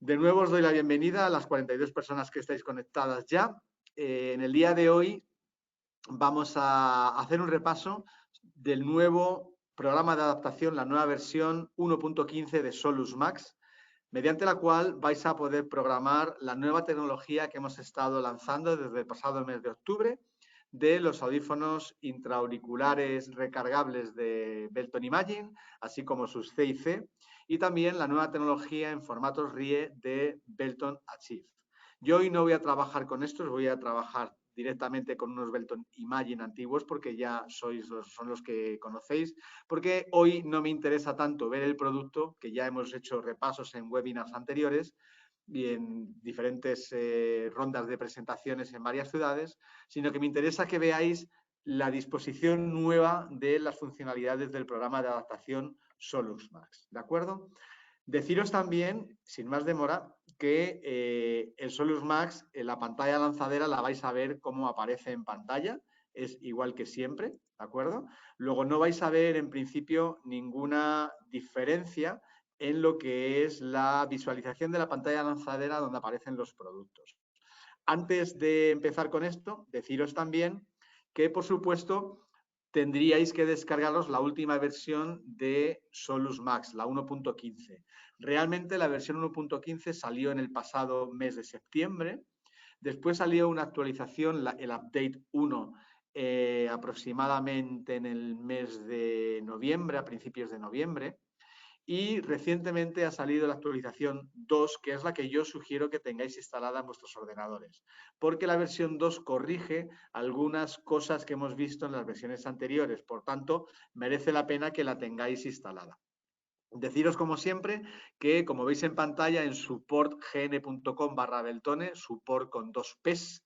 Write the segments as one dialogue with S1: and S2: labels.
S1: De nuevo os doy la bienvenida a las 42 personas que estáis conectadas ya. En el día de hoy vamos a hacer un repaso del nuevo programa de adaptación, la nueva versión 1.15 de Solus Max, mediante la cual vais a poder programar la nueva tecnología que hemos estado lanzando desde el pasado mes de octubre de los audífonos intraauriculares recargables de Belton Imagine, así como sus C y C, y también la nueva tecnología en formatos RIE de Belton Achieve. Yo hoy no voy a trabajar con estos, voy a trabajar directamente con unos Belton Imagine antiguos porque ya son los que conocéis, porque hoy no me interesa tanto ver el producto, que ya hemos hecho repasos en webinars anteriores y en diferentes rondas de presentaciones en varias ciudades, sino que me interesa que veáis la disposición nueva de las funcionalidades del programa de adaptación Solus Max, ¿de acuerdo? Deciros también, sin más demora, que el Solus Max, en la pantalla lanzadera, la vais a ver cómo aparece en pantalla, es igual que siempre, ¿de acuerdo? Luego no vais a ver, en principio, ninguna diferencia en lo que es la visualización de la pantalla lanzadera donde aparecen los productos. Antes de empezar con esto, deciros también que, por supuesto, tendríais que descargaros la última versión de Solus Max, la 1.15. Realmente la versión 1.15 salió en el pasado mes de septiembre. Después salió una actualización, el Update 1, aproximadamente en el mes de noviembre, a principios de noviembre. Y recientemente ha salido la actualización 2, que es la que yo sugiero que tengáis instalada en vuestros ordenadores, porque la versión 2 corrige algunas cosas que hemos visto en las versiones anteriores, por tanto, merece la pena que la tengáis instalada. Deciros, como siempre, que como veis en pantalla en supportgn.com/beltone, support con 2 P's,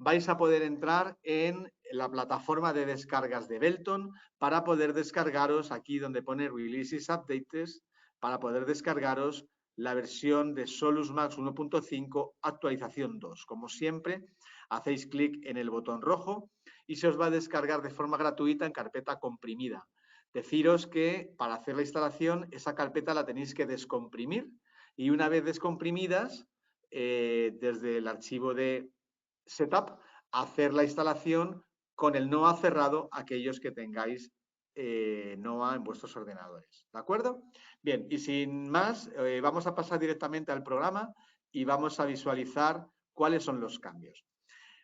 S1: vais a poder entrar en la plataforma de descargas de Belton para poder descargaros aquí donde pone Releases Updates, para poder descargaros la versión de Solus Max 1.5 actualización 2. Como siempre, hacéis clic en el botón rojo y se os va a descargar de forma gratuita en carpeta comprimida. Deciros que para hacer la instalación esa carpeta la tenéis que descomprimir y una vez descomprimidas, desde el archivo de setup, hacer la instalación con el NOA cerrado aquellos que tengáis NOA en vuestros ordenadores. ¿De acuerdo? Bien, y sin más, vamos a pasar directamente al programa y vamos a visualizar cuáles son los cambios.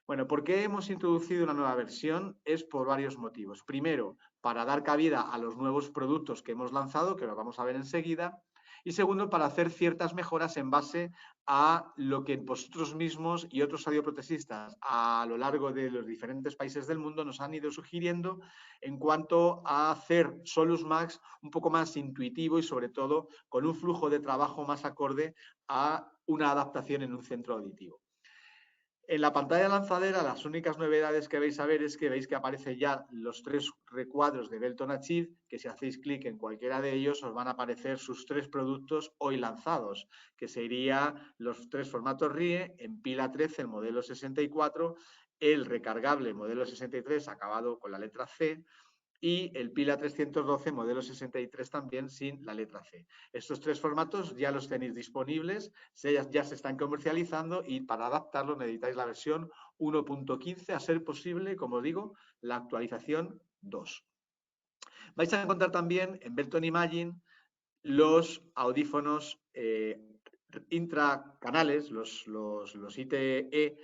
S1: Bueno, ¿por qué hemos introducido una nueva versión? Es por varios motivos. Primero, para dar cabida a los nuevos productos que hemos lanzado, que lo vamos a ver enseguida. Y segundo, para hacer ciertas mejoras en base a lo que vosotros mismos y otros audioprotesistas a lo largo de los diferentes países del mundo nos han ido sugiriendo en cuanto a hacer Solus Max un poco más intuitivo y sobre todo con un flujo de trabajo más acorde a una adaptación en un centro auditivo. En la pantalla lanzadera, las únicas novedades que vais a ver es que veis que aparecen ya los 3 recuadros de Belton Achieve, que si hacéis clic en cualquiera de ellos os van a aparecer sus 3 productos hoy lanzados, que serían los 3 formatos RIE, en pila 13 el modelo 64, el recargable modelo 63 acabado con la letra C, y el Pila 312 modelo 63 también sin la letra C. Estos 3 formatos ya los tenéis disponibles, ya se están comercializando y para adaptarlo necesitáis la versión 1.15, a ser posible, como digo, la actualización 2. Vais a encontrar también en Belton Imagine los audífonos intracanales, los ITE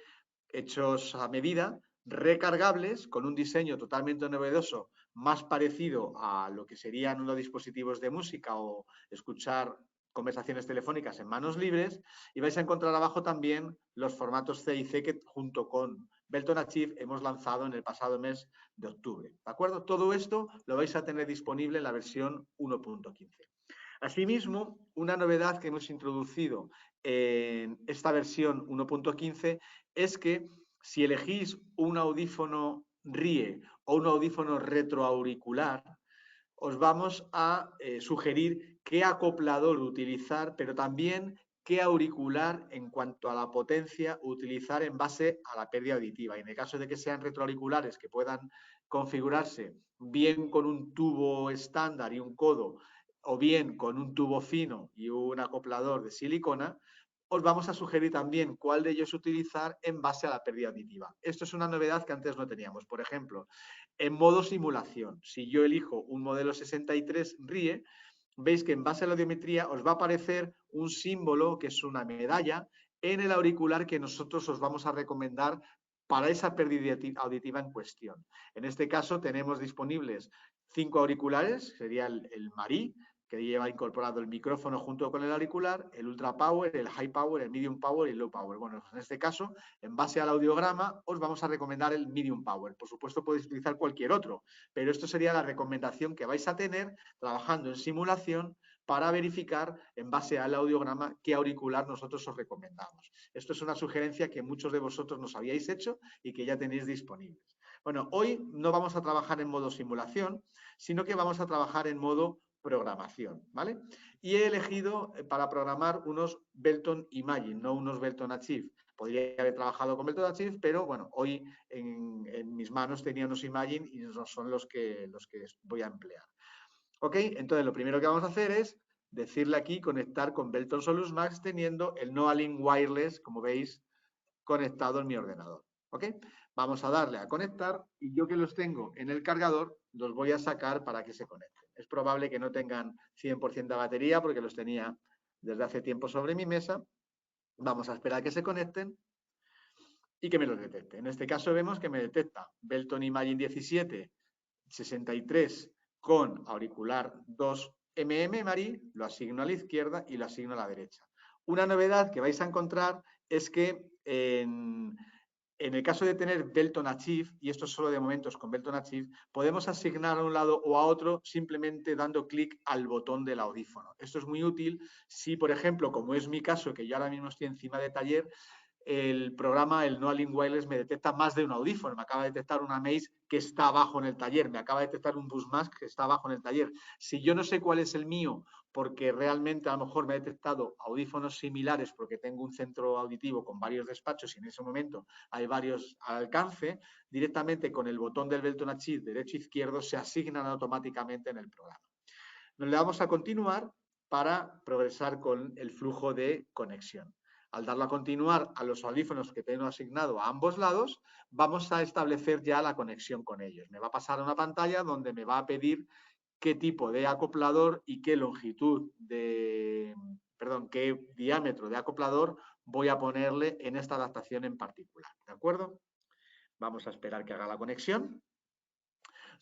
S1: hechos a medida, recargables, con un diseño totalmente novedoso, más parecido a lo que serían unos dispositivos de música o escuchar conversaciones telefónicas en manos libres, y vais a encontrar abajo también los formatos C y C que junto con Belton Achieve hemos lanzado en el pasado mes de octubre. ¿De acuerdo? Todo esto lo vais a tener disponible en la versión 1.15. Asimismo, una novedad que hemos introducido en esta versión 1.15 es que si elegís un audífono RIE o un audífono retroauricular, os vamos a sugerir qué acoplador utilizar, pero también qué auricular en cuanto a la potencia utilizar en base a la pérdida auditiva. Y en el caso de que sean retroauriculares que puedan configurarse bien con un tubo estándar y un codo o bien con un tubo fino y un acoplador de silicona, os vamos a sugerir también cuál de ellos utilizar en base a la pérdida auditiva. Esto es una novedad que antes no teníamos. Por ejemplo, en modo simulación, si yo elijo un modelo 63 RIE, veis que en base a la audiometría os va a aparecer un símbolo que es una medalla en el auricular que nosotros os vamos a recomendar para esa pérdida auditiva en cuestión. En este caso tenemos disponibles 5 auriculares, sería el Marí, que lleva incorporado el micrófono junto con el auricular, el Ultra Power, el High Power, el Medium Power y el Low Power. Bueno, en este caso, en base al audiograma, os vamos a recomendar el Medium Power. Por supuesto, podéis utilizar cualquier otro, pero esto sería la recomendación que vais a tener trabajando en simulación para verificar en base al audiograma qué auricular nosotros os recomendamos. Esto es una sugerencia que muchos de vosotros nos habíais hecho y que ya tenéis disponibles. Bueno, hoy no vamos a trabajar en modo simulación, sino que vamos a trabajar en modo programación, ¿vale? Y he elegido para programar unos Belton Imagine, no unos Belton Achieve. Podría haber trabajado con Belton Achieve, pero bueno, hoy en mis manos tenía unos Imagine y son los que voy a emplear. ¿Ok? Entonces, lo primero que vamos a hacer es decirle aquí conectar con Belton Solus Max teniendo el Noalink Wireless, como veis, conectado en mi ordenador. ¿Ok? Vamos a darle a conectar y yo que los tengo en el cargador, los voy a sacar para que se conecten. Es probable que no tengan 100% de batería porque los tenía desde hace tiempo sobre mi mesa. Vamos a esperar a que se conecten y que me los detecte. En este caso vemos que me detecta Belton Imagine 17 63 con auricular 2mm Marí, lo asigno a la izquierda y lo asigno a la derecha. Una novedad que vais a encontrar es que en el caso de tener Belton Achieve, y esto es solo de momentos con Belton Achieve, podemos asignar a un lado o a otro simplemente dando clic al botón del audífono. Esto es muy útil si, por ejemplo, como es mi caso, que yo ahora mismo estoy encima de taller, el programa, el Noalink Wireless, me detecta más de un audífono. Me acaba de detectar una Maze que está abajo en el taller, me acaba de detectar un Buzzmask que está abajo en el taller. Si yo no sé cuál es el mío, porque realmente a lo mejor me ha detectado audífonos similares porque tengo un centro auditivo con varios despachos y en ese momento hay varios al alcance, directamente con el botón del Belton Achieve derecho e izquierdo se asignan automáticamente en el programa. Nos le damos a continuar para progresar con el flujo de conexión. Al darlo a continuar a los audífonos que tengo asignado a ambos lados, vamos a establecer ya la conexión con ellos. Me va a pasar una pantalla donde me va a pedir qué tipo de acoplador y qué qué diámetro de acoplador voy a ponerle en esta adaptación en particular. ¿De acuerdo? Vamos a esperar que haga la conexión.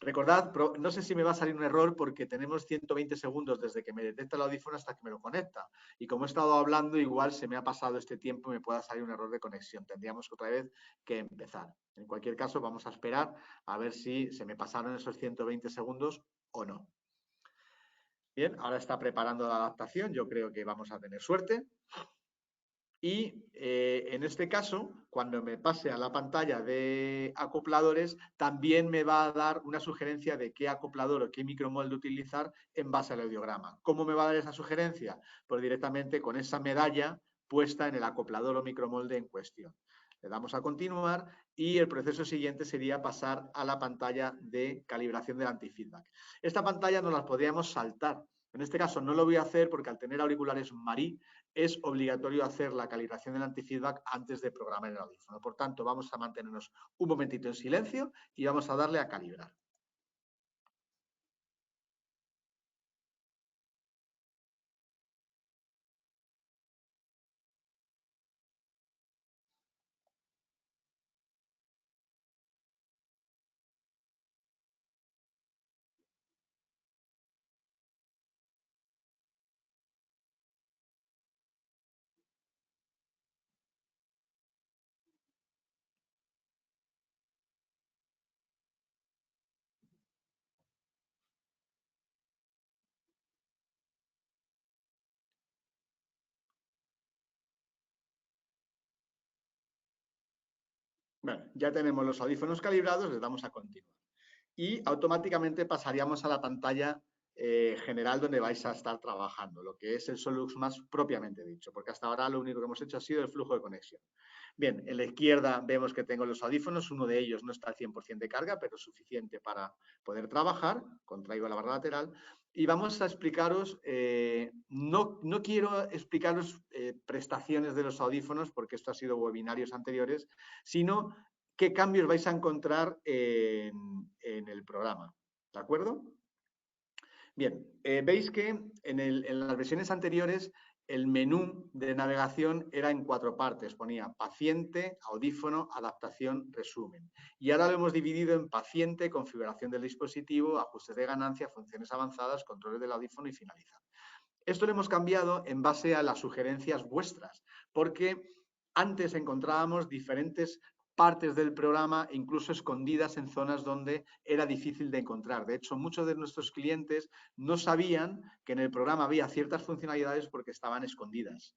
S1: Recordad, no sé si me va a salir un error porque tenemos 120 segundos desde que me detecta el audífono hasta que me lo conecta. Y como he estado hablando, igual se me ha pasado este tiempo y me pueda salir un error de conexión. Tendríamos otra vez que empezar. En cualquier caso, vamos a esperar a ver si se me pasaron esos 120 segundos o no. Bien, ahora está preparando la adaptación. Yo creo que vamos a tener suerte. Y en este caso, cuando me pase a la pantalla de acopladores, también me va a dar una sugerencia de qué acoplador o qué micromolde utilizar en base al audiograma. ¿Cómo me va a dar esa sugerencia? Pues directamente con esa medalla puesta en el acoplador o micromolde en cuestión. Le damos a continuar y el proceso siguiente sería pasar a la pantalla de calibración del antifeedback. Esta pantalla nos la podríamos saltar. En este caso no lo voy a hacer porque al tener auriculares Marí es obligatorio hacer la calibración del antifeedback antes de programar el audífono. Por tanto, vamos a mantenernos un momentito en silencio y vamos a darle a calibrar. Bueno, ya tenemos los audífonos calibrados, les damos a continuar. Y automáticamente pasaríamos a la pantalla general donde vais a estar trabajando, lo que es el Solux más propiamente dicho, porque hasta ahora lo único que hemos hecho ha sido el flujo de conexión. Bien, en la izquierda vemos que tengo los audífonos, uno de ellos no está al 100% de carga, pero suficiente para poder trabajar, contraigo la barra lateral, y vamos a explicaros, no quiero explicaros prestaciones de los audífonos, porque esto ha sido webinarios anteriores, sino qué cambios vais a encontrar en el programa, ¿de acuerdo? Bien, veis que en las versiones anteriores el menú de navegación era en 4 partes. Ponía paciente, audífono, adaptación, resumen. Y ahora lo hemos dividido en paciente, configuración del dispositivo, ajustes de ganancia, funciones avanzadas, controles del audífono y finalizar. Esto lo hemos cambiado en base a las sugerencias vuestras, porque antes encontrábamos diferentes partes del programa, incluso escondidas en zonas donde era difícil de encontrar. De hecho, muchos de nuestros clientes no sabían que en el programa había ciertas funcionalidades porque estaban escondidas.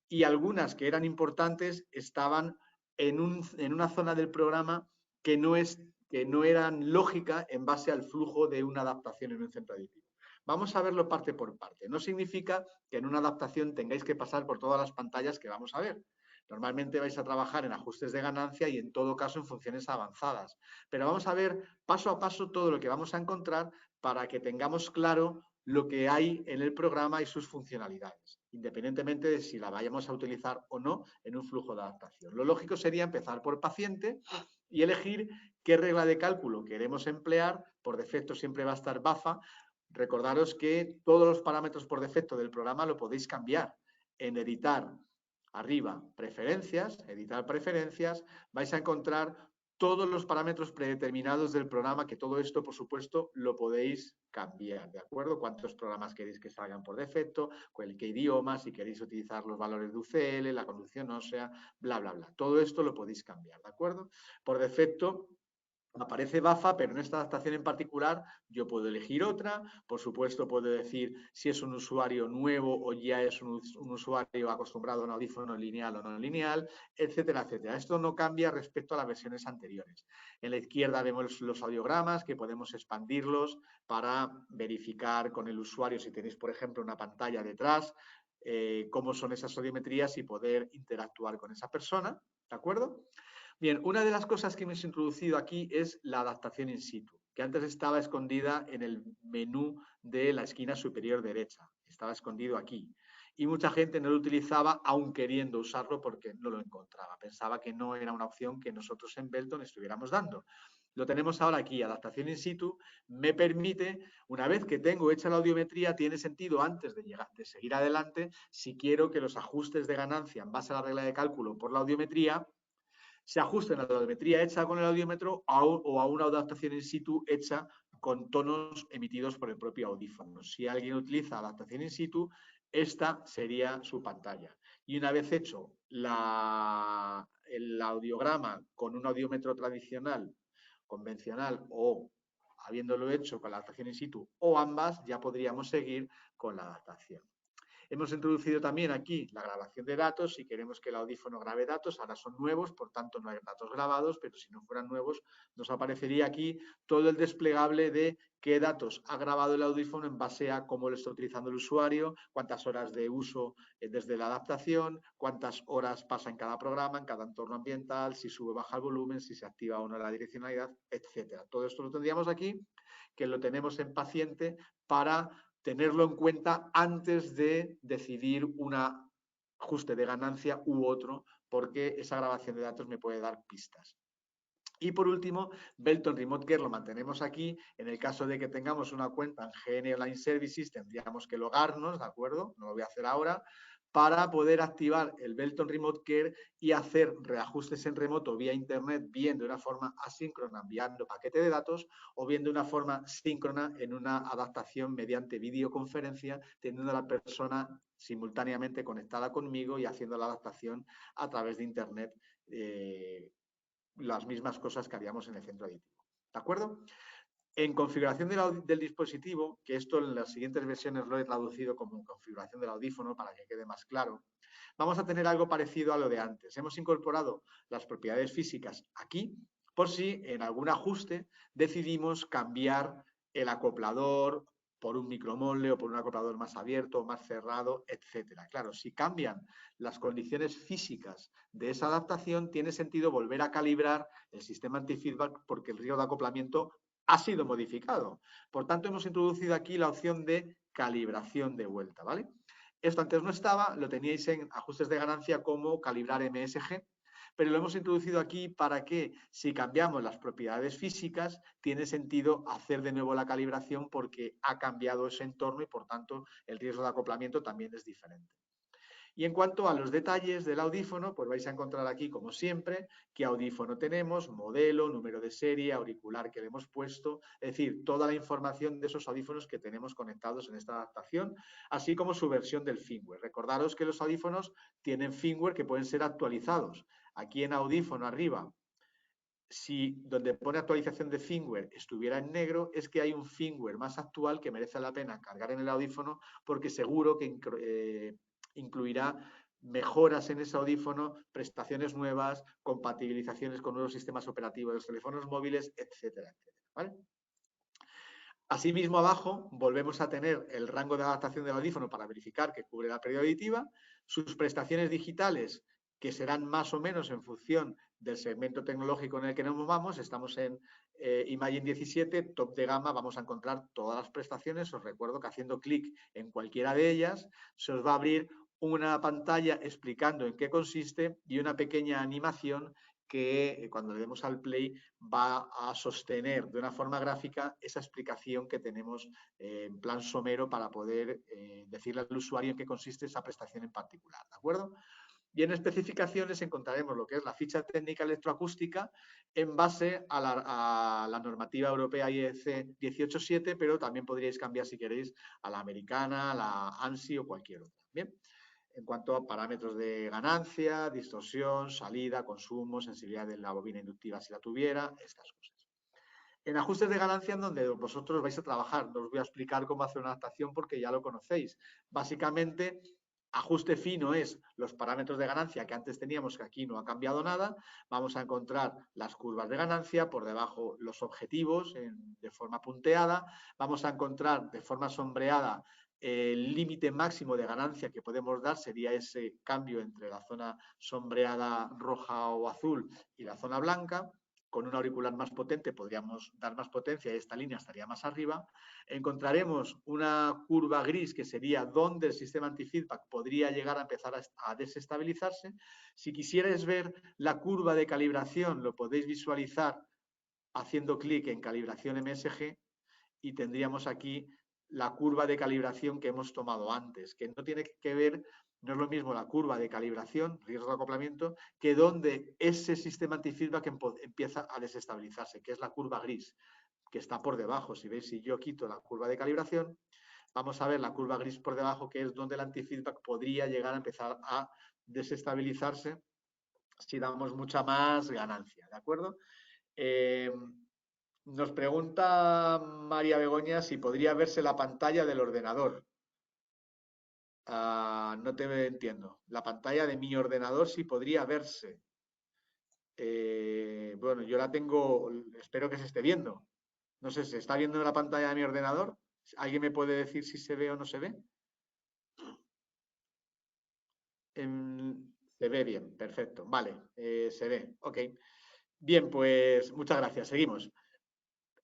S1: Y algunas que eran importantes estaban en una zona del programa que no eran lógica en base al flujo de una adaptación en un centro aditivo. Vamos a verlo parte por parte. No significa que en una adaptación tengáis que pasar por todas las pantallas que vamos a ver. Normalmente vais a trabajar en ajustes de ganancia y en todo caso en funciones avanzadas. Pero vamos a ver paso a paso todo lo que vamos a encontrar para que tengamos claro lo que hay en el programa y sus funcionalidades, independientemente de si la vayamos a utilizar o no en un flujo de adaptación. Lo lógico sería empezar por paciente y elegir qué regla de cálculo queremos emplear. Por defecto siempre va a estar BAFA. Recordaros que todos los parámetros por defecto del programa lo podéis cambiar en editar. Arriba, preferencias, editar preferencias, vais a encontrar todos los parámetros predeterminados del programa, que todo esto, por supuesto, lo podéis cambiar, ¿de acuerdo? Cuántos programas queréis que salgan por defecto, qué idioma, si queréis utilizar los valores de UCL, la conducción ósea, bla, bla, bla. Todo esto lo podéis cambiar, ¿de acuerdo? Por defecto, aparece BAFA, pero en esta adaptación en particular yo puedo elegir otra. Por supuesto, puedo decir si es un usuario nuevo o ya es un usuario acostumbrado a un audífono lineal o no lineal, etcétera, etcétera. Esto no cambia respecto a las versiones anteriores. En la izquierda vemos los audiogramas, que podemos expandirlos para verificar con el usuario, si tenéis, por ejemplo, una pantalla detrás, cómo son esas audiometrías y poder interactuar con esa persona, ¿de acuerdo? Bien, una de las cosas que hemos introducido aquí es la adaptación in situ, que antes estaba escondida en el menú de la esquina superior derecha. Estaba escondido aquí. Y mucha gente no lo utilizaba aun queriendo usarlo porque no lo encontraba. Pensaba que no era una opción que nosotros en Belton estuviéramos dando. Lo tenemos ahora aquí, adaptación in situ, me permite, una vez que tengo hecha la audiometría, tiene sentido antes de seguir adelante, si quiero que los ajustes de ganancia en base a la regla de cálculo por la audiometría se ajusten a la audiometría hecha con el audiómetro o a una adaptación in situ hecha con tonos emitidos por el propio audífono. Si alguien utiliza adaptación in situ, esta sería su pantalla. Y una vez hecho el audiograma con un audiómetro tradicional, convencional o habiéndolo hecho con la adaptación in situ o ambas, ya podríamos seguir con la adaptación. Hemos introducido también aquí la grabación de datos. Si queremos que el audífono grabe datos, ahora son nuevos, por tanto no hay datos grabados, pero si no fueran nuevos, nos aparecería aquí todo el desplegable de qué datos ha grabado el audífono en base a cómo lo está utilizando el usuario, cuántas horas de uso desde la adaptación, cuántas horas pasa en cada programa, en cada entorno ambiental, si sube o baja el volumen, si se activa o no la direccionalidad, etcétera. Todo esto lo tendríamos aquí, que lo tenemos en paciente para tenerlo en cuenta antes de decidir un ajuste de ganancia u otro, porque esa grabación de datos me puede dar pistas. Y por último, Belton Remote Care lo mantenemos aquí. En el caso de que tengamos una cuenta en GN Online Services, tendríamos que logarnos, ¿de acuerdo? No lo voy a hacer ahora, para poder activar el Belton Remote Care y hacer reajustes en remoto vía internet, bien de una forma asíncrona enviando paquete de datos o bien de una forma síncrona en una adaptación mediante videoconferencia, teniendo a la persona simultáneamente conectada conmigo y haciendo la adaptación a través de internet, las mismas cosas que haríamos en el centro aditivo. ¿De acuerdo? En configuración del dispositivo, que esto en las siguientes versiones lo he traducido como configuración del audífono para que quede más claro, vamos a tener algo parecido a lo de antes. Hemos incorporado las propiedades físicas aquí, por si en algún ajuste decidimos cambiar el acoplador por un micromole o por un acoplador más abierto o más cerrado, etcétera. Claro, si cambian las condiciones físicas de esa adaptación, tiene sentido volver a calibrar el sistema anti-feedback porque el riesgo de acoplamiento ha sido modificado. Por tanto, hemos introducido aquí la opción de calibración de vuelta, ¿vale? Esto antes no estaba, lo teníais en ajustes de ganancia como calibrar MSG, pero lo hemos introducido aquí para que si cambiamos las propiedades físicas, tiene sentido hacer de nuevo la calibración porque ha cambiado ese entorno y por tanto el riesgo de acoplamiento también es diferente. Y en cuanto a los detalles del audífono, pues vais a encontrar aquí, como siempre, qué audífono tenemos, modelo, número de serie, auricular que le hemos puesto, es decir, toda la información de esos audífonos que tenemos conectados en esta adaptación, así como su versión del firmware. Recordaros que los audífonos tienen firmware que pueden ser actualizados. Aquí en audífono arriba, si donde pone actualización de firmware estuviera en negro, es que hay un firmware más actual que merece la pena cargar en el audífono porque seguro que incluirá mejoras en ese audífono, prestaciones nuevas, compatibilizaciones con nuevos sistemas operativos de los teléfonos móviles, etcétera, etcétera, ¿vale? Asimismo, abajo volvemos a tener el rango de adaptación del audífono para verificar que cubre la pérdida auditiva, sus prestaciones digitales, que serán más o menos en función del segmento tecnológico en el que nos movamos. Estamos en Imagen 17, top de gama, vamos a encontrar todas las prestaciones. Os recuerdo que haciendo clic en cualquiera de ellas se os va a abrir una pantalla explicando en qué consiste y una pequeña animación que cuando le demos al play va a sostener de una forma gráfica esa explicación que tenemos en plan somero para poder decirle al usuario en qué consiste esa prestación en particular, ¿de acuerdo? Y en especificaciones encontraremos lo que es la ficha técnica electroacústica en base a la normativa europea IEC 187, pero también podríais cambiar si queréis a la americana, a la ANSI o cualquier otra. Bien. En cuanto a parámetros de ganancia, distorsión, salida, consumo, sensibilidad de la bobina inductiva si la tuviera, estas cosas. En ajustes de ganancia, en donde vosotros vais a trabajar, no os voy a explicar cómo hacer una adaptación porque ya lo conocéis. Básicamente, ajuste fino es los parámetros de ganancia que antes teníamos, que aquí no ha cambiado nada. Vamos a encontrar las curvas de ganancia, por debajo los objetivos de forma punteada. Vamos a encontrar de forma sombreada el límite máximo de ganancia que podemos dar, sería ese cambio entre la zona sombreada roja o azul y la zona blanca. Con un auricular más potente podríamos dar más potencia y esta línea estaría más arriba. Encontraremos una curva gris que sería donde el sistema anti-feedback podría llegar a empezar a desestabilizarse. Si quisierais ver la curva de calibración, lo podéis visualizar haciendo clic en calibración MSG y tendríamos aquí la curva de calibración que hemos tomado antes, que no tiene que ver, no es lo mismo la curva de calibración, riesgo de acoplamiento, que donde ese sistema anti-feedback empieza a desestabilizarse, que es la curva gris, que está por debajo. Si veis, si yo quito la curva de calibración, vamos a ver la curva gris por debajo, que es donde el anti-feedback podría llegar a empezar a desestabilizarse si damos mucha más ganancia, ¿de acuerdo? Nos pregunta María Begoña si podría verse la pantalla del ordenador. No te entiendo. La pantalla de mi ordenador sí podría verse. Bueno, yo la tengo, espero que se esté viendo. No sé, ¿se está viendo en la pantalla de mi ordenador? ¿Alguien me puede decir si se ve o no se ve? Se ve bien, perfecto. Vale, se ve. Ok. Bien, pues muchas gracias. Seguimos.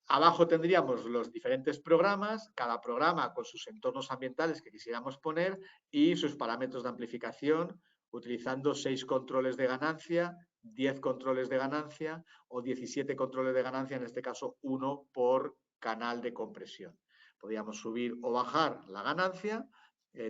S1: Abajo tendríamos los diferentes programas, cada programa con sus entornos ambientales que quisiéramos poner y sus parámetros de amplificación, utilizando 6 controles de ganancia, 10 controles de ganancia o 17 controles de ganancia, en este caso 1 por canal de compresión. Podríamos subir o bajar la ganancia,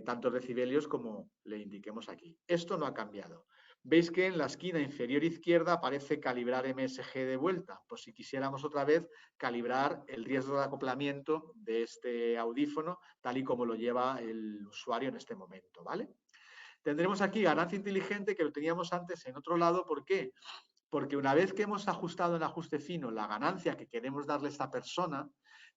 S1: tantos decibelios como le indiquemos aquí. Esto no ha cambiado. Veis que en la esquina inferior izquierda aparece calibrar MSG de vuelta, por si quisiéramos otra vez calibrar el riesgo de acoplamiento de este audífono, tal y como lo lleva el usuario en este momento, ¿vale? Tendremos aquí ganancia inteligente, que lo teníamos antes en otro lado. ¿Por qué? Porque una vez que hemos ajustado en ajuste fino la ganancia que queremos darle a esta persona,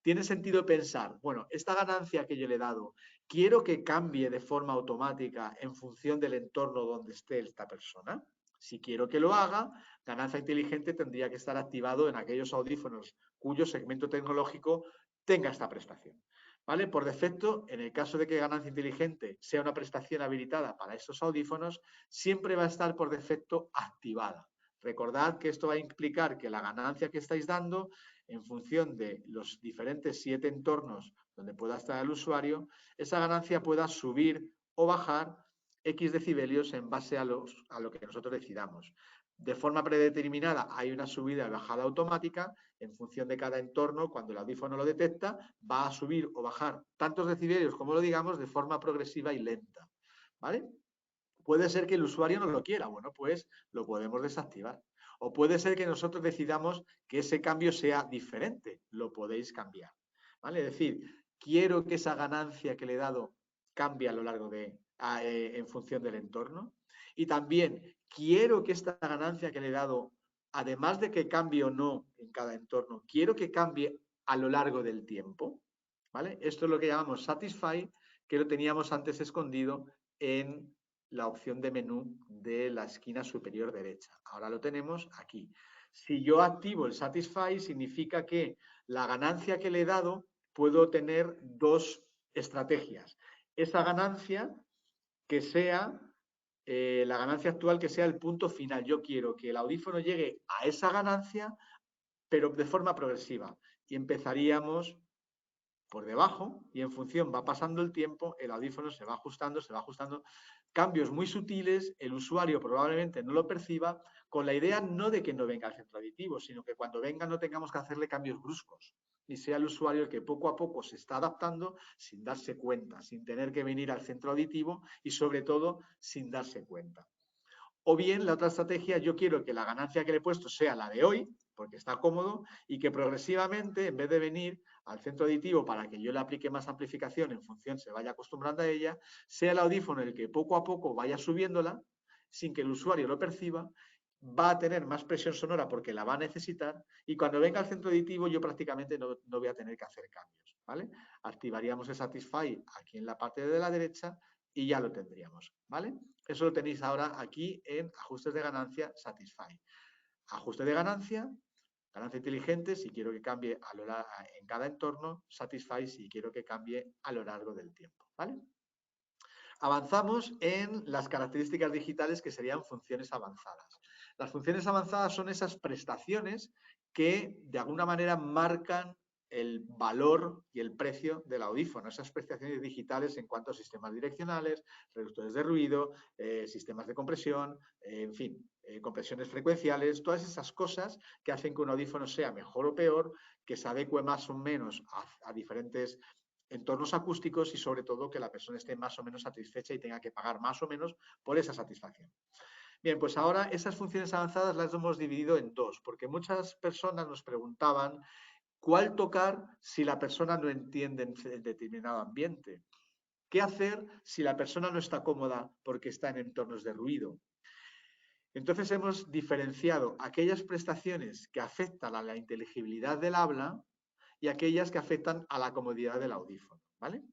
S1: tiene sentido pensar, bueno, esta ganancia que yo le he dado, quiero que cambie de forma automática en función del entorno donde esté esta persona. Si quiero que lo haga, ganancia inteligente tendría que estar activado en aquellos audífonos cuyo segmento tecnológico tenga esta prestación. ¿Vale? Por defecto, en el caso de que ganancia inteligente sea una prestación habilitada para estos audífonos, siempre va a estar por defecto activada. Recordad que esto va a implicar que la ganancia que estáis dando, en función de los diferentes 7 entornos donde pueda estar el usuario, esa ganancia pueda subir o bajar X decibelios en base a lo que nosotros decidamos. De forma predeterminada hay una subida y bajada automática. En función de cada entorno, cuando el audífono lo detecta, va a subir o bajar tantos decibelios como lo digamos de forma progresiva y lenta. ¿Vale? Puede ser que el usuario no lo quiera, bueno, pues lo podemos desactivar. O puede ser que nosotros decidamos que ese cambio sea diferente, lo podéis cambiar. ¿Vale? Es decir, quiero que esa ganancia que le he dado cambie a lo largo en función del entorno. Y también quiero que esta ganancia que le he dado, además de que cambie o no en cada entorno, quiero que cambie a lo largo del tiempo. ¿Vale? Esto es lo que llamamos Satisfy, que lo teníamos antes escondido en la opción de menú de la esquina superior derecha. Ahora lo tenemos aquí. Si yo activo el Satisfy, significa que la ganancia que le he dado puedo tener dos estrategias. Esa ganancia que sea la ganancia actual, que sea el punto final. Yo quiero que el audífono llegue a esa ganancia, pero de forma progresiva. Y empezaríamos por debajo y en función va pasando el tiempo, el audífono se va ajustando, cambios muy sutiles, el usuario probablemente no lo perciba, con la idea no de que no venga al centro auditivo, sino que cuando venga no tengamos que hacerle cambios bruscos y sea el usuario el que poco a poco se está adaptando sin darse cuenta, sin tener que venir al centro auditivo y sobre todo sin darse cuenta. O bien, la otra estrategia, yo quiero que la ganancia que le he puesto sea la de hoy, porque está cómodo, y que progresivamente, en vez de venir al centro auditivo para que yo le aplique más amplificación en función, se vaya acostumbrando a ella, sea el audífono el que poco a poco vaya subiéndola, sin que el usuario lo perciba, va a tener más presión sonora porque la va a necesitar, y cuando venga al centro auditivo yo prácticamente no voy a tener que hacer cambios. ¿Vale? Activaríamos el Satisfy aquí en la parte de la derecha y ya lo tendríamos. ¿Vale? Eso lo tenéis ahora aquí en ajustes de ganancia Satisfy. Ajuste de ganancia inteligente si quiero que cambie en cada entorno, Satisfy si quiero que cambie a lo largo del tiempo. ¿Vale? Avanzamos en las características digitales que serían funciones avanzadas. Las funciones avanzadas son esas prestaciones que de alguna manera marcan el valor y el precio del audífono, esas prestaciones digitales en cuanto a sistemas direccionales, reductores de ruido, sistemas de compresión, en fin, compresiones frecuenciales, todas esas cosas que hacen que un audífono sea mejor o peor, que se adecue más o menos a diferentes entornos acústicos y sobre todo que la persona esté más o menos satisfecha y tenga que pagar más o menos por esa satisfacción. Bien, pues ahora esas funciones avanzadas las hemos dividido en dos, porque muchas personas nos preguntaban cuál tocar si la persona no entiende en determinado ambiente. ¿Qué hacer si la persona no está cómoda porque está en entornos de ruido? Entonces hemos diferenciado aquellas prestaciones que afectan a la inteligibilidad del habla y aquellas que afectan a la comodidad del audífono, ¿vale?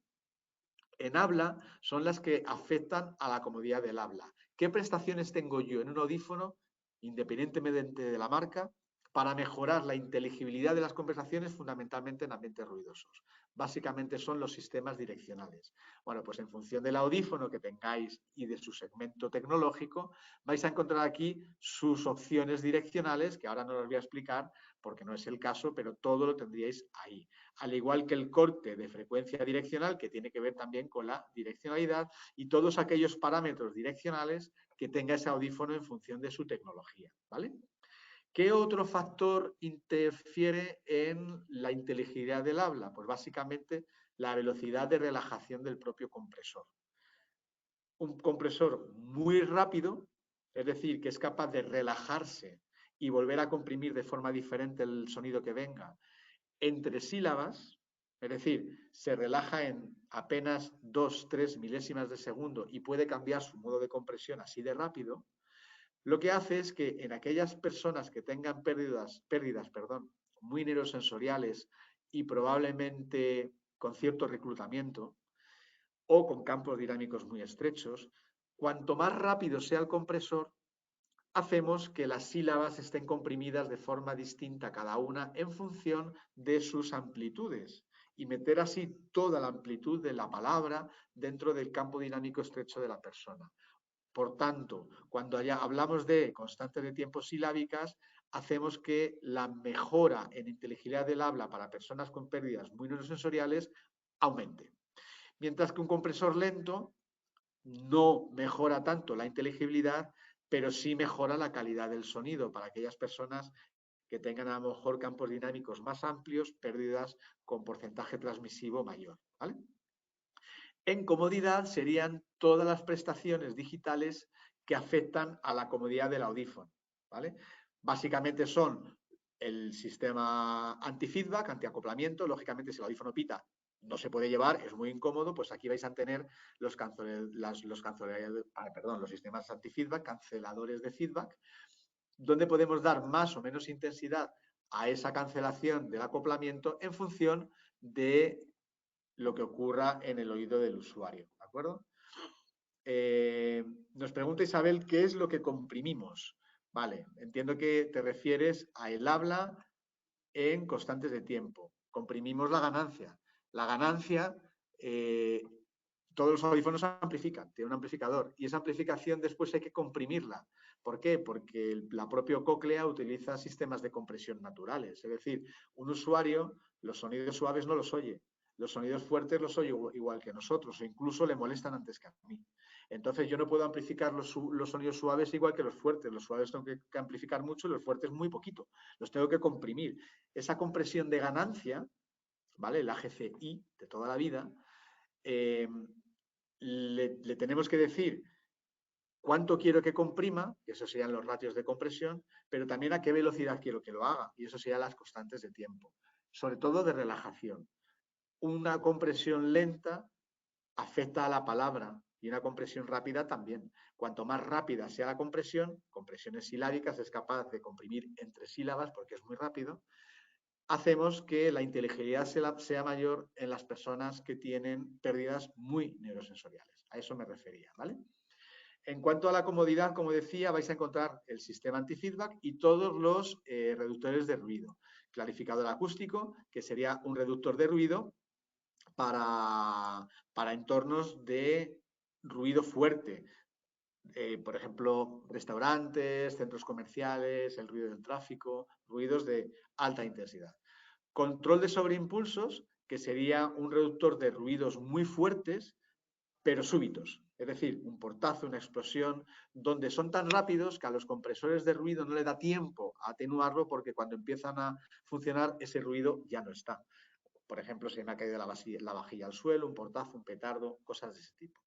S1: En habla son las que afectan a la comodidad del habla. ¿Qué prestaciones tengo yo en un audífono, independientemente de la marca, para mejorar la inteligibilidad de las conversaciones fundamentalmente en ambientes ruidosos? Básicamente son los sistemas direccionales. Bueno, pues en función del audífono que tengáis y de su segmento tecnológico, vais a encontrar aquí sus opciones direccionales, que ahora no os voy a explicar porque no es el caso, pero todo lo tendríais ahí. Al igual que el corte de frecuencia direccional, que tiene que ver también con la direccionalidad y todos aquellos parámetros direccionales que tenga ese audífono en función de su tecnología, ¿vale? ¿Qué otro factor interfiere en la inteligibilidad del habla? Pues básicamente la velocidad de relajación del propio compresor. Un compresor muy rápido, es decir, que es capaz de relajarse y volver a comprimir de forma diferente el sonido que venga entre sílabas, es decir, se relaja en apenas 2-3 milésimas de segundo y puede cambiar su modo de compresión así de rápido, lo que hace es que en aquellas personas que tengan pérdidas muy neurosensoriales y probablemente con cierto reclutamiento o con campos dinámicos muy estrechos, cuanto más rápido sea el compresor, hacemos que las sílabas estén comprimidas de forma distinta cada una en función de sus amplitudes y meter así toda la amplitud de la palabra dentro del campo dinámico estrecho de la persona. Por tanto, cuando hablamos de constantes de tiempo silábicas, hacemos que la mejora en inteligibilidad del habla para personas con pérdidas muy neurosensoriales aumente. Mientras que un compresor lento no mejora tanto la inteligibilidad, pero sí mejora la calidad del sonido para aquellas personas que tengan a lo mejor campos dinámicos más amplios, pérdidas con porcentaje transmisivo mayor, ¿vale? En comodidad serían todas las prestaciones digitales que afectan a la comodidad del audífono, ¿vale? Básicamente son el sistema anti-feedback, anti-acoplamiento. Lógicamente, si el audífono pita, no se puede llevar, es muy incómodo, pues aquí vais a tener los sistemas anti-feedback, canceladores de feedback, donde podemos dar más o menos intensidad a esa cancelación del acoplamiento en función de lo que ocurra en el oído del usuario, ¿de acuerdo? Nos pregunta Isabel, ¿qué es lo que comprimimos? Vale, entiendo que te refieres a el habla en constantes de tiempo. Comprimimos la ganancia. La ganancia, todos los audífonos amplifican, tiene un amplificador, y esa amplificación después hay que comprimirla. ¿Por qué? Porque la propia cóclea utiliza sistemas de compresión naturales. Es decir, un usuario los sonidos suaves no los oye, los sonidos fuertes los oye igual que nosotros, o incluso le molestan antes que a mí. Entonces yo no puedo amplificar los sonidos suaves igual que los fuertes. Los suaves tengo que amplificar mucho y los fuertes muy poquito. Los tengo que comprimir. Esa compresión de ganancia, ¿vale? El AGCI de toda la vida, le tenemos que decir cuánto quiero que comprima, que esos serían los ratios de compresión, pero también a qué velocidad quiero que lo haga, y eso serían las constantes de tiempo, sobre todo de relajación. Una compresión lenta afecta a la palabra y una compresión rápida también. Cuanto más rápida sea la compresión, compresiones silábicas, es capaz de comprimir entre sílabas porque es muy rápido, hacemos que la inteligibilidad sea mayor en las personas que tienen pérdidas muy neurosensoriales. A eso me refería, ¿vale? En cuanto a la comodidad, como decía, vais a encontrar el sistema anti-feedback y todos los reductores de ruido. Clarificador acústico, que sería un reductor de ruido para entornos de ruido fuerte. Por ejemplo, restaurantes, centros comerciales, el ruido del tráfico, ruidos de alta intensidad. Control de sobreimpulsos, que sería un reductor de ruidos muy fuertes, pero súbitos. Es decir, un portazo, una explosión, donde son tan rápidos que a los compresores de ruido no le da tiempo a atenuarlo porque cuando empiezan a funcionar ese ruido ya no está. Por ejemplo, se me ha caído la vajilla al suelo, un portazo, un petardo, cosas de ese tipo.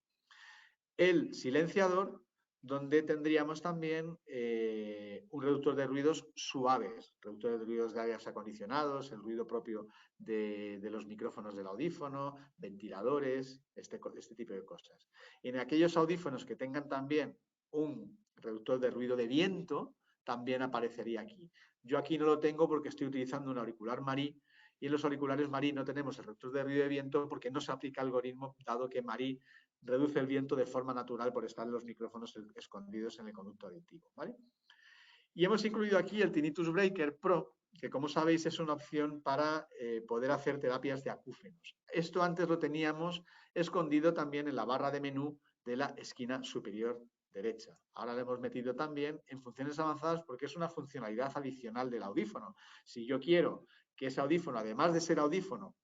S1: El silenciador, donde tendríamos también un reductor de ruidos suaves, reductor de ruidos de aires acondicionados, el ruido propio de los micrófonos del audífono, ventiladores, este tipo de cosas. En aquellos audífonos que tengan también un reductor de ruido de viento, también aparecería aquí. Yo aquí no lo tengo porque estoy utilizando un auricular Marí, y en los auriculares Marí no tenemos el reductor de ruido de viento porque no se aplica el algoritmo, dado que Marí reduce el viento de forma natural por estar los micrófonos escondidos en el conducto aditivo, ¿vale? Y hemos incluido aquí el Tinnitus Breaker Pro, que como sabéis es una opción para poder hacer terapias de acúfenos. Esto antes lo teníamos escondido también en la barra de menú de la esquina superior derecha. Ahora lo hemos metido también en funciones avanzadas porque es una funcionalidad adicional del audífono. Si yo quiero que ese audífono, además de ser audífono,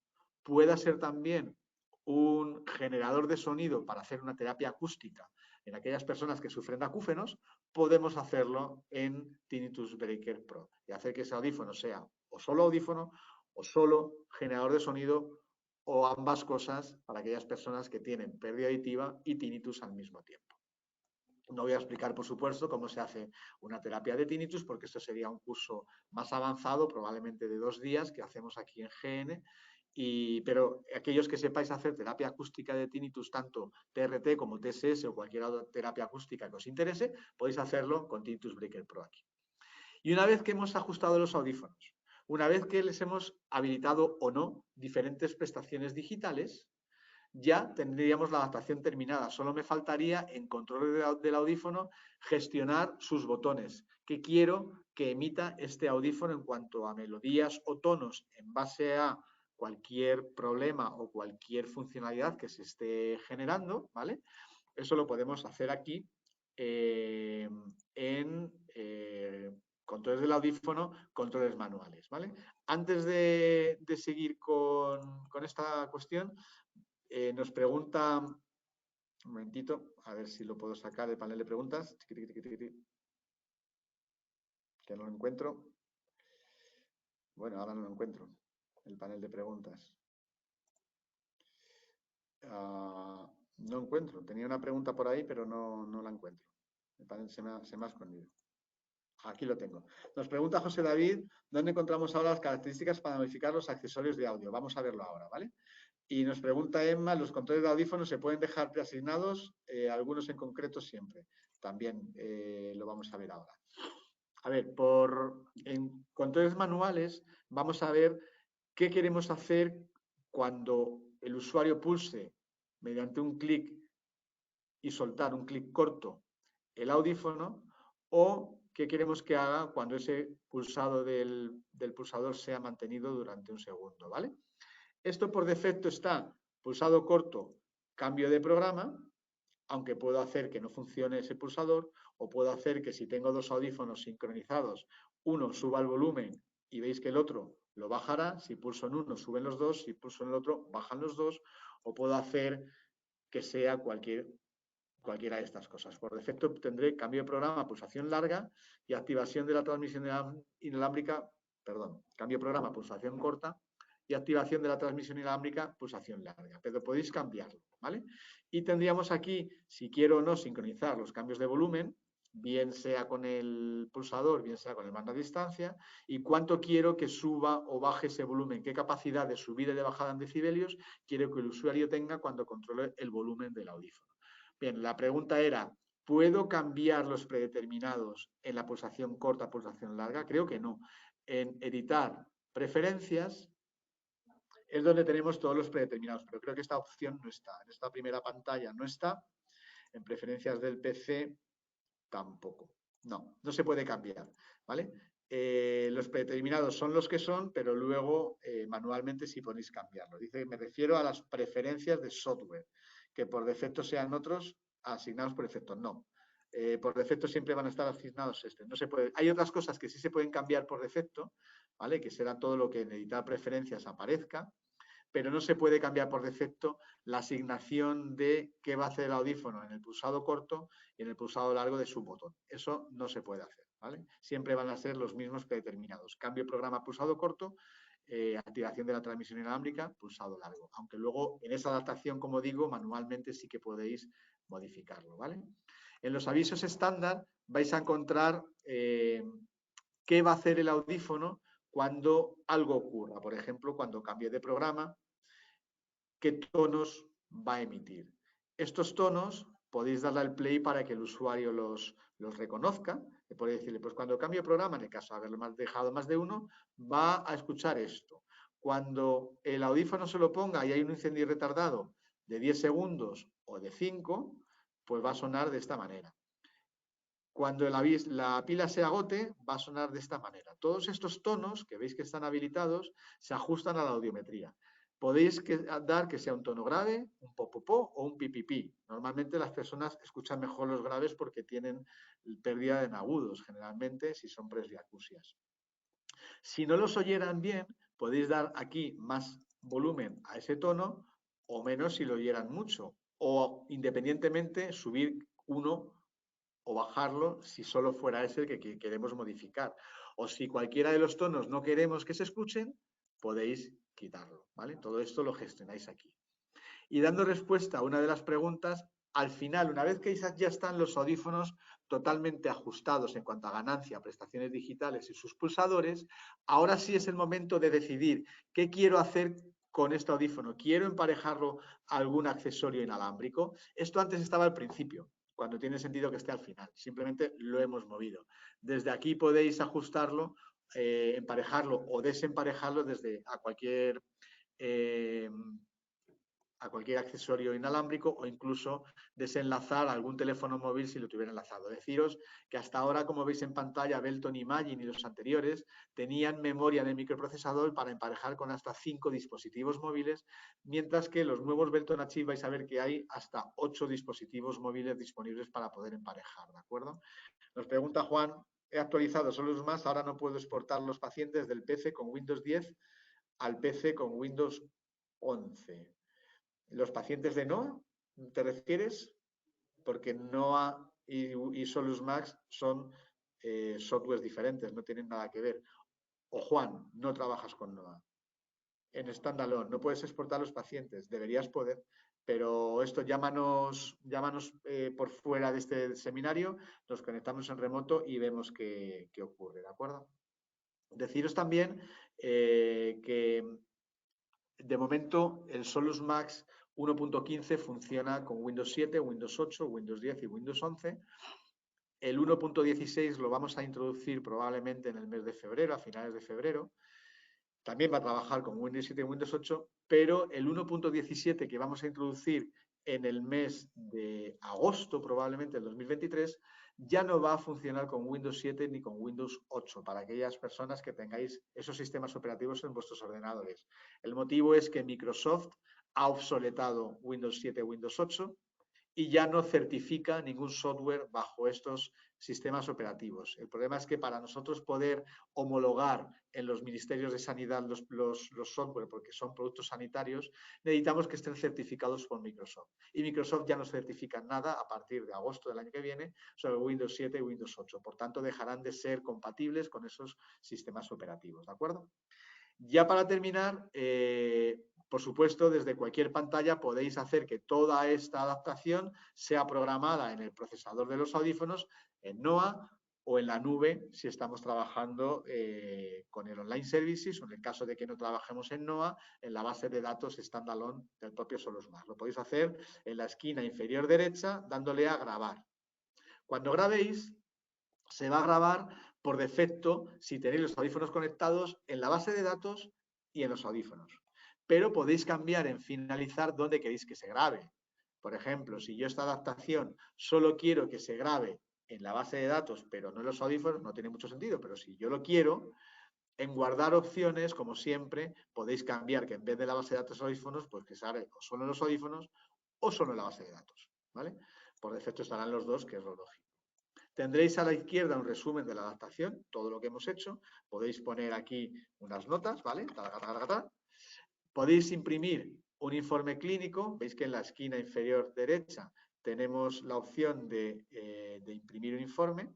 S1: pueda ser también un generador de sonido para hacer una terapia acústica en aquellas personas que sufren de acúfenos, podemos hacerlo en Tinnitus Breaker Pro y hacer que ese audífono sea o solo audífono o solo generador de sonido o ambas cosas para aquellas personas que tienen pérdida auditiva y tinnitus al mismo tiempo. No voy a explicar, por supuesto, cómo se hace una terapia de tinnitus, porque esto sería un curso más avanzado, probablemente de 2 días, que hacemos aquí en GN. Pero aquellos que sepáis hacer terapia acústica de tinnitus, tanto TRT como TSS o cualquier otra terapia acústica que os interese, podéis hacerlo con Tinnitus Breaker Pro aquí. Y una vez que hemos ajustado los audífonos, una vez que les hemos habilitado o no diferentes prestaciones digitales, ya tendríamos la adaptación terminada. Solo me faltaría en control del audífono gestionar sus botones. ¿Qué quiero que emita este audífono en cuanto a melodías o tonos en base a cualquier problema o cualquier funcionalidad que se esté generando, ¿vale? Eso lo podemos hacer aquí en controles del audífono, controles manuales, ¿vale? Antes de seguir con esta cuestión, nos pregunta, un momentito, a ver si lo puedo sacar del panel de preguntas, que no lo encuentro. Bueno, ahora no lo encuentro, el panel de preguntas. No encuentro, tenía una pregunta por ahí, pero no la encuentro. El panel se me ha escondido. Aquí lo tengo. Nos pregunta José David, ¿dónde encontramos ahora las características para modificar los accesorios de audio? Vamos a verlo ahora, ¿vale? Y nos pregunta Emma, ¿los controles de audífonos se pueden dejar preasignados? Algunos en concreto siempre. También lo vamos a ver ahora. A ver, en controles manuales vamos a ver qué queremos hacer cuando el usuario pulse mediante un clic y soltar un clic corto el audífono, o qué queremos que haga cuando ese pulsado del pulsador sea mantenido durante un segundo, ¿vale? Esto por defecto está pulsado corto, cambio de programa, aunque puedo hacer que no funcione ese pulsador, o puedo hacer que si tengo dos audífonos sincronizados, uno suba el volumen y veis que el otro lo bajará, si pulso en uno suben los dos, si pulso en el otro bajan los dos, o puedo hacer que sea cualquiera de estas cosas. Por defecto tendré cambio de programa, pulsación larga y activación de la transmisión inalámbrica, perdón, cambio de programa, pulsación corta y activación de la transmisión inalámbrica, pulsación larga. Pero podéis cambiarlo, ¿vale? Y tendríamos aquí, si quiero o no sincronizar los cambios de volumen, bien sea con el pulsador, bien sea con el mando a distancia, y cuánto quiero que suba o baje ese volumen, qué capacidad de subida y de bajada en decibelios quiero que el usuario tenga cuando controle el volumen del audífono. Bien, la pregunta era, ¿puedo cambiar los predeterminados en la pulsación corta, pulsación larga? Creo que no. En editar preferencias es donde tenemos todos los predeterminados, pero creo que esta opción no está. En esta primera pantalla no está. En preferencias del PC tampoco. No se puede cambiar, ¿vale? Los predeterminados son los que son, pero luego manualmente sí podéis cambiarlo. Dice, me refiero a las preferencias de software, que por defecto sean otros asignados por defecto. No. Por defecto siempre van a estar asignados este. No se puede. Hay otras cosas que sí se pueden cambiar por defecto, ¿vale? Que será todo lo que en editar preferencias aparezca, pero no se puede cambiar por defecto la asignación de qué va a hacer el audífono en el pulsado corto y en el pulsado largo de su botón. Eso no se puede hacer, ¿vale? Siempre van a ser los mismos predeterminados. Cambio de programa, pulsado corto, activación de la transmisión inalámbrica, pulsado largo. Aunque luego en esa adaptación, como digo, manualmente sí que podéis modificarlo, ¿vale? En los avisos estándar vais a encontrar qué va a hacer el audífono cuando algo ocurra. Por ejemplo, cuando cambie de programa, qué tonos va a emitir. Estos tonos podéis darle al play para que el usuario los reconozca. Podéis decirle, pues cuando cambie de programa, en el caso de haberlo dejado más de uno, va a escuchar esto. Cuando el audífono se lo ponga y hay un incendio retardado de 10 segundos o de 5, pues va a sonar de esta manera. Cuando la pila se agote, va a sonar de esta manera. Todos estos tonos que veis que están habilitados se ajustan a la audiometría. Podéis dar que sea un tono grave, un popopó o un pipipí. Normalmente las personas escuchan mejor los graves porque tienen pérdida en agudos, generalmente, si son presbiacusias. Si no los oyeran bien, podéis dar aquí más volumen a ese tono o menos si lo oyeran mucho. O independientemente subir uno o bajarlo si solo fuera ese el que queremos modificar. O si cualquiera de los tonos no queremos que se escuchen, podéis quitarlo, ¿vale? Todo esto lo gestionáis aquí. Y dando respuesta a una de las preguntas, al final, una vez que ya están los audífonos totalmente ajustados en cuanto a ganancia, prestaciones digitales y sus pulsadores, ahora sí es el momento de decidir qué quiero hacer con este audífono. ¿Quiero emparejarlo a algún accesorio inalámbrico? Esto antes estaba al principio, cuando tiene sentido que esté al final. Simplemente lo hemos movido. Desde aquí podéis ajustarlo, emparejarlo o desemparejarlo desde a cualquier a cualquier accesorio inalámbrico o incluso desenlazar algún teléfono móvil si lo tuviera enlazado. Deciros que hasta ahora, como veis en pantalla, Belton Imagine y los anteriores tenían memoria de microprocesador para emparejar con hasta 5 dispositivos móviles, mientras que los nuevos Belton Achieve vais a ver que hay hasta 8 dispositivos móviles disponibles para poder emparejar, ¿de acuerdo? Nos pregunta Juan, he actualizado Solus Max, ahora no puedo exportar los pacientes del PC con Windows 10 al PC con Windows 11. ¿Los pacientes de NOA te refieres? Porque NOA y Solus Max son softwares diferentes, no tienen nada que ver. O Juan, no trabajas con NOA. En standalone, no puedes exportar los pacientes, deberías poder, pero esto llámanos por fuera de este seminario, nos conectamos en remoto y vemos qué ocurre, ¿de acuerdo? Deciros también que de momento el Solus Max 1.15 funciona con Windows 7, Windows 8, Windows 10 y Windows 11. El 1.16 lo vamos a introducir probablemente en el mes de febrero, a finales de febrero. También va a trabajar con Windows 7 y Windows 8, pero el 1.17 que vamos a introducir en el mes de agosto, probablemente del 2023, ya no va a funcionar con Windows 7 ni con Windows 8 para aquellas personas que tengáis esos sistemas operativos en vuestros ordenadores. El motivo es que Microsoft ha obsoletado Windows 7 y Windows 8 y ya no certifica ningún software bajo estos sistemas operativos. El problema es que para nosotros poder homologar en los ministerios de sanidad los software, porque son productos sanitarios, necesitamos que estén certificados por Microsoft. Y Microsoft ya no certifica nada a partir de agosto del año que viene sobre Windows 7 y Windows 8. Por tanto, dejarán de ser compatibles con esos sistemas operativos. ¿De acuerdo? Ya para terminar, por supuesto, desde cualquier pantalla podéis hacer que toda esta adaptación sea programada en el procesador de los audífonos, en NOA o en la nube si estamos trabajando con el Online Services o en el caso de que no trabajemos en NOA, en la base de datos standalone del propio Solus Max. Lo podéis hacer en la esquina inferior derecha dándole a grabar. Cuando grabéis, se va a grabar por defecto si tenéis los audífonos conectados en la base de datos y en los audífonos. Pero podéis cambiar en finalizar dónde queréis que se grabe. Por ejemplo, si yo esta adaptación solo quiero que se grabe en la base de datos, pero no en los audífonos, no tiene mucho sentido, pero si yo lo quiero, en guardar opciones, como siempre, podéis cambiar que en vez de la base de datos audífonos, pues que se grabe o solo en los audífonos o solo en la base de datos, ¿vale? Por defecto estarán los dos, que es lo lógico. Tendréis a la izquierda un resumen de la adaptación, todo lo que hemos hecho. Podéis poner aquí unas notas, ¿vale? Podéis imprimir un informe clínico. Veis que en la esquina inferior derecha tenemos la opción de imprimir un informe,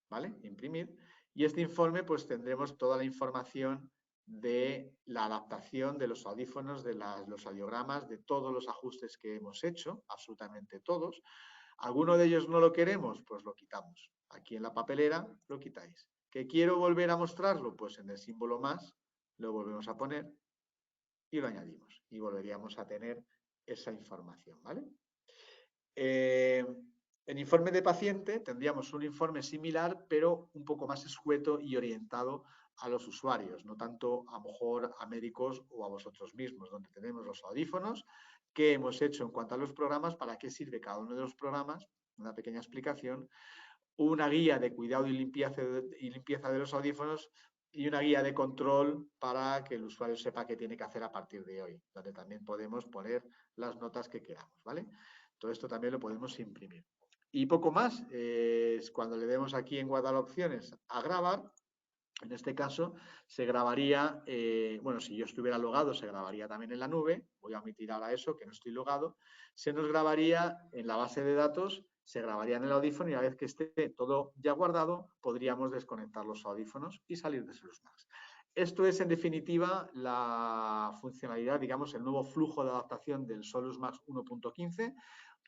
S1: ¿vale? Imprimir. Y este informe, pues tendremos toda la información de la adaptación de los audífonos, de los audiogramas, de todos los ajustes que hemos hecho, absolutamente todos. ¿Alguno de ellos no lo queremos? Pues lo quitamos. Aquí en la papelera lo quitáis. ¿Que quiero volver a mostrarlo? Pues en el símbolo más lo volvemos a poner y lo añadimos. Y volveríamos a tener esa información, ¿vale? En informe de paciente tendríamos un informe similar, pero un poco más escueto y orientado a los usuarios, no tanto a lo mejor a médicos o a vosotros mismos, donde tenemos los audífonos, qué hemos hecho en cuanto a los programas, para qué sirve cada uno de los programas, una pequeña explicación, una guía de cuidado y limpieza de los audífonos y una guía de control para que el usuario sepa qué tiene que hacer a partir de hoy, donde también podemos poner las notas que queramos, ¿vale? Todo esto también lo podemos imprimir. Y poco más, cuando le demos aquí en guardar opciones a grabar, en este caso se grabaría, bueno, si yo estuviera logado se grabaría también en la nube, voy a omitir ahora eso, que no estoy logado, se nos grabaría en la base de datos, se grabaría en el audífono y a vez que esté todo ya guardado, podríamos desconectar los audífonos y salir de Solus Max. Esto es, en definitiva, la funcionalidad, digamos, el nuevo flujo de adaptación del Solus Max 1.15.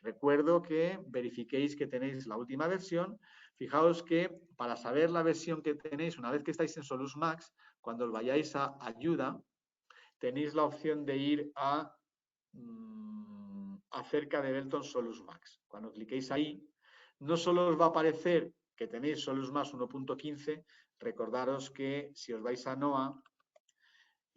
S1: Recuerdo que verifiquéis que tenéis la última versión. Fijaos que para saber la versión que tenéis, una vez que estáis en Solus Max, cuando os vayáis a ayuda, tenéis la opción de ir a acerca de Belton Solus Max. Cuando cliquéis ahí, no solo os va a aparecer que tenéis Solus Max 1.15, recordaros que si os vais a NOA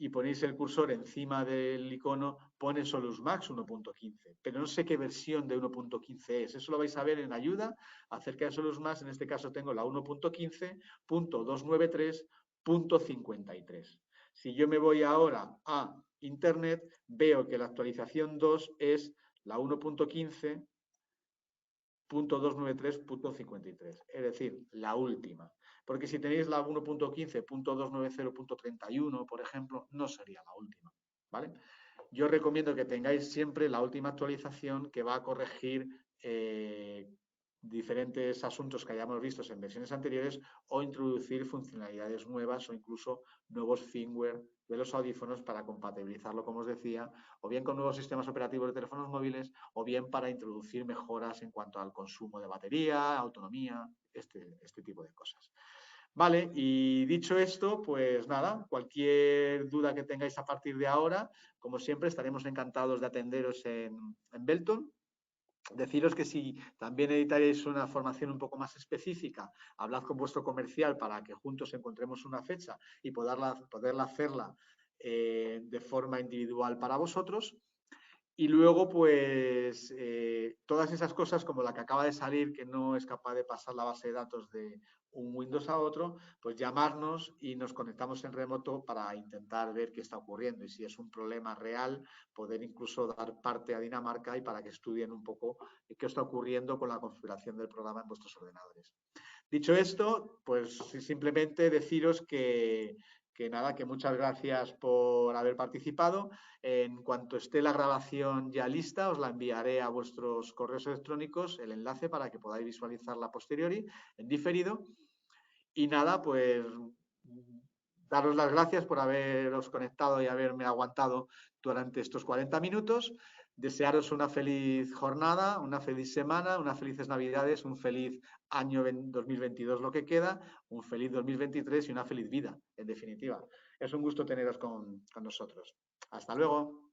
S1: y ponéis el cursor encima del icono, pone Solus Max 1.15, pero no sé qué versión de 1.15 es. Eso lo vais a ver en ayuda acerca de Solus Max. En este caso tengo la 1.15.293.53. Si yo me voy ahora a Internet, veo que la actualización 2 es la 1.15.293.53, es decir, la última. Porque si tenéis la 1.15.290.31, por ejemplo, no sería la última, ¿vale? Yo recomiendo que tengáis siempre la última actualización que va a corregir diferentes asuntos que hayamos visto en versiones anteriores o introducir funcionalidades nuevas o incluso nuevos firmware de los audífonos para compatibilizarlo, como os decía, o bien con nuevos sistemas operativos de teléfonos móviles o bien para introducir mejoras en cuanto al consumo de batería, autonomía, este tipo de cosas. Vale, y dicho esto, pues nada, cualquier duda que tengáis a partir de ahora, como siempre, estaremos encantados de atenderos en Belton. Deciros que si también necesitáis una formación un poco más específica, hablad con vuestro comercial para que juntos encontremos una fecha y poderla hacerla de forma individual para vosotros. Y luego, pues, todas esas cosas como la que acaba de salir, que no es capaz de pasar la base de datos de un Windows a otro, pues llamarnos y nos conectamos en remoto para intentar ver qué está ocurriendo y si es un problema real, poder incluso dar parte a Dinamarca y para que estudien un poco qué está ocurriendo con la configuración del programa en vuestros ordenadores. Dicho esto, pues simplemente deciros que nada, que muchas gracias por haber participado. En cuanto esté la grabación ya lista, os la enviaré a vuestros correos electrónicos, el enlace para que podáis visualizarla a posteriori, en diferido. Y nada, pues daros las gracias por haberos conectado y haberme aguantado durante estos 40 minutos. Desearos una feliz jornada, una feliz semana, unas felices Navidades, un feliz año 2022 lo que queda, un feliz 2023 y una feliz vida, en definitiva. Es un gusto teneros con nosotros. Hasta luego.